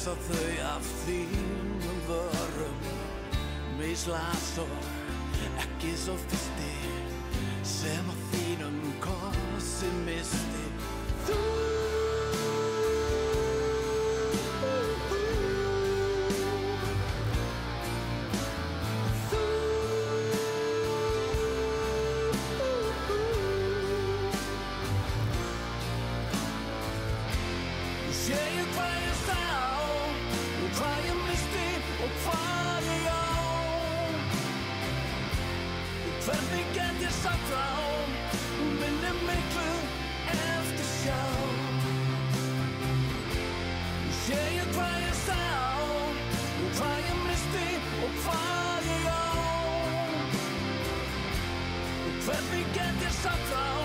sá þau af þínum vörum, mislas og ekki svo fyrsti sem á þínum kossi misti. Þú segir hvað ég sá og hvað ég misti og hvað ég á. Hvernig get ég sagt frá minni miklu eftir sjá. Segir hvað ég sá og hvað ég misti og hvað ég á. Hvernig get ég sagt frá